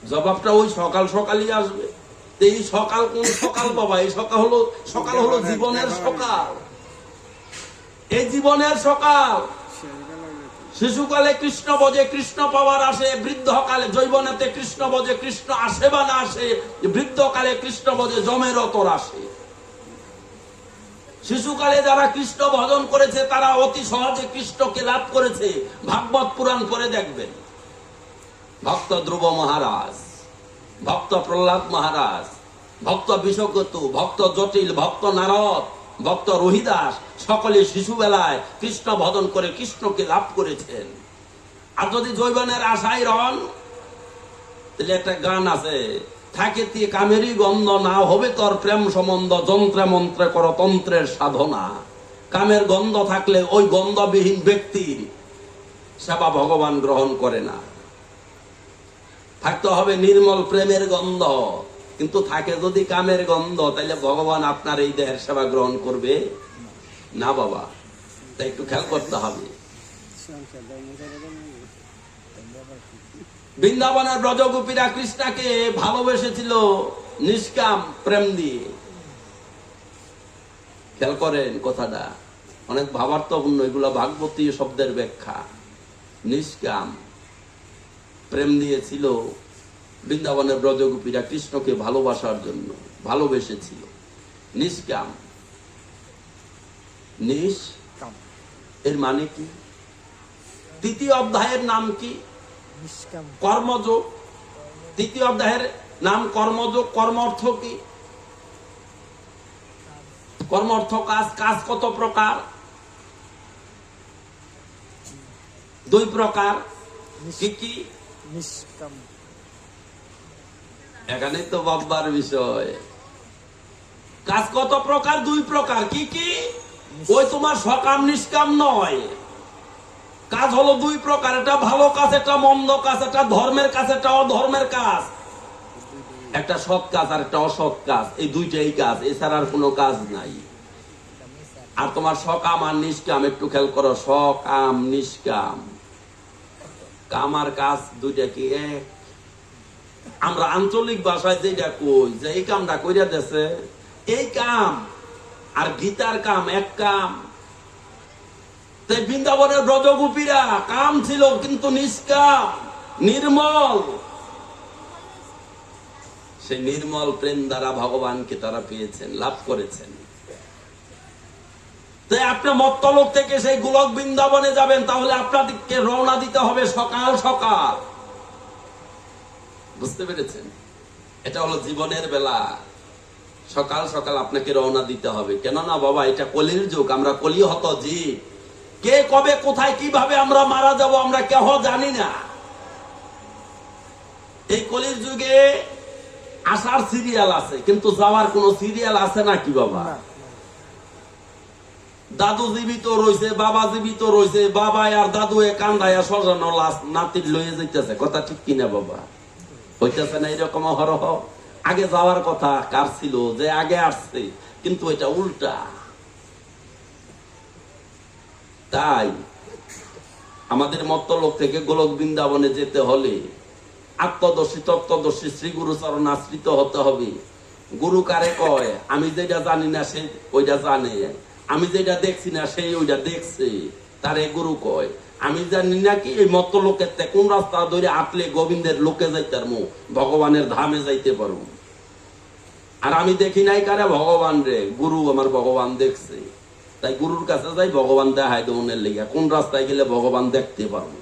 জবাবটা ওই সকাল সকালই আসবে। এই সকাল কোন সকাল বাবা? এই সকাল হলো জীবনের সকাল। এই জীবনের সকাল। শিশুকালে কৃষ্ণ বোঝে, কৃষ্ণ পাওয়ার আসে। বৃদ্ধকালে যৌবনেতে কৃষ্ণ বোঝে, কৃষ্ণ আসে বা না আসে। বৃদ্ধকালে কৃষ্ণ বোঝে, জমের অতর আসে। শিশুকালে যারা কৃষ্ণ ভজন করেছে তারা অতি সহজে কৃষ্ণকে লাভ করেছে। ভাগবত পুরাণ করে দেখবেন। ভক্ত ধ্রুব মহারাজ, ভক্ত প্রহ্লাদ মহারাজ, ভক্ত বিষকেতু, ভক্ত জটিল, ভক্ত নারদ, ভক্ত রোহিদাস সকলে শিশুবেলায় কৃষ্ণ ভজন করে কৃষ্ণকে লাভ করেছেন। আর যদি যৌবনের আশায় রন, তাহলে একটা গান আছে, থাকে তি কামেরই গন্ধ, না হবে তোর প্রেম সম্বন্ধ, যন্ত্রে মন্ত্রে কর তন্ত্রের সাধনা। কামের গন্ধ থাকলে ওই গন্ধবিহীন ব্যক্তির সেবা ভগবান গ্রহণ করে না। থাকতে হবে নির্মল প্রেমের গন্ধ। কিন্তু থাকে যদি কামের গন্ধ, তাহলে ভগবান আপনার এই দেহের সেবা গ্রহণ করবে না বাবা। তাই একটু খেয়াল করতে হবে। বৃন্দাবনের ব্রজগোপীরা কৃষ্ণকে ভালোবেসেছিল নিষ্কাম প্রেম দিয়ে। খেয়াল করেন কথাটা, অনেক ভাবার্থপূর্ণ। এগুলো ভাগবতী শব্দের ব্যাখ্যা। নিষ্কাম প্রেম দিয়েছিল বৃন্দাবনের ব্রজগোপীরা কৃষ্ণকে ভালোবাসার জন্য, ভালোবেসেছিল। নিষ্কাম, নিষ্কাম এর মানে কি? তৃতীয় অধ্যায়ের নাম কি? কর্মযোগ। তৃতীয় অধ্যায়ের নাম কর্মযোগ। কর্ম অর্থ কি? কর্ম অর্থ কাজ। কাজ কত প্রকার? দুই প্রকার। কি কি? নিষ্কাম। এখানে তো ভাববার বিষয়। কাজ কত প্রকার? দুই প্রকার। কি কি? ওই তোমার সকাম নিষ্কাম নয়। কাজ হলো দুই প্রকার। এটা ভালো কাজ, এটা মন্দ কাজ। এটা ধর্মের কাজ, এটা অধর্মের কাজ। একটা সৎ কাজ আর একটা অসৎ কাজ। এই দুইটাই কাজ, এছাড়া আর কোনো কাজ নাই। আর তোমার সকাম আর নিষ্কাম একটু খেয়াল করো। সকাম নিষ্কাম, কাম আর কাজ দুইটা কি এক? আমরা আঞ্চলিক ভাষায় যেটা কই, যে এই কামটা কইরা দেছে, এই কাম আর গীতার কাম এক কাম। তাই বৃন্দাবনের ব্রজগোপীরা কাম ছিল কিন্তু নিষ্কাম, নির্মল। সেই নির্মল প্রেম দ্বারা ভগবানকে তারা পেয়েছেন, লাভ করেছেন। তাই আপনি মত্তলোক থেকে সেই গোলক বৃন্দাবনে যাবেন, তাহলে আপনাদেরকে রওনা দিতে হবে সকাল সকাল। বুঝতে পেরেছেন? এটা হলো জীবনের বেলা। সকাল সকাল আপনাকে রওনা দিতে হবে। কেননা বাবা, এটা কলির যুগ। আমরা কলিহত জীব। কে কবে কোথায় কিভাবে আমরা মারা যাব আমরা কেহ জানি না। এই কলির যুগে আসার সিরিয়াল আছে, কিন্তু যাওয়ার কোন সিরিয়াল আছে না কি বাবা? দাদু জীবিত রয়েছে, বাবা জীবিত রয়েছে, বাবা আর দাদু কান্দায়া সজানো লাশ নাতির লয়ে যাইতেছে। কথা ঠিক কিনা বাবা? হইতেছে না এরকম হরহ? আগে যাওয়ার কথা কার ছিল? যে আগে আসছে, কিন্তু এটা উল্টা। তাই আমাদের মত্তলোক থেকে গোলক বৃন্দাবনে যেতে হলে আত্মদর্শী তত্ত্বদর্শী শ্রী গুরু চরণ আশ্রিত হতে হবে। গুরু কারে কয়? আমি যেটা জানি না সে ওইটা জানে, আমি যেটা দেখছি না সেই ওইটা দেখছে, তারে গুরু কয়। আমি জানি নাকি এই মত্তলোকের কোন রাস্তা ধরে আটলে গোবিন্দের লোকে যাইতে পারবো, ভগবানের ধামে যাইতে পারবো। আর আমি দেখি নাই কারে? ভগবান রে। গুরু আমার ভগবান দেখছে, তাই গুরুর কাছে যাই, ভগবান দেখায় দৌনের লেগে কোন রাস্তায় গেলে ভগবান দেখতে পারবো।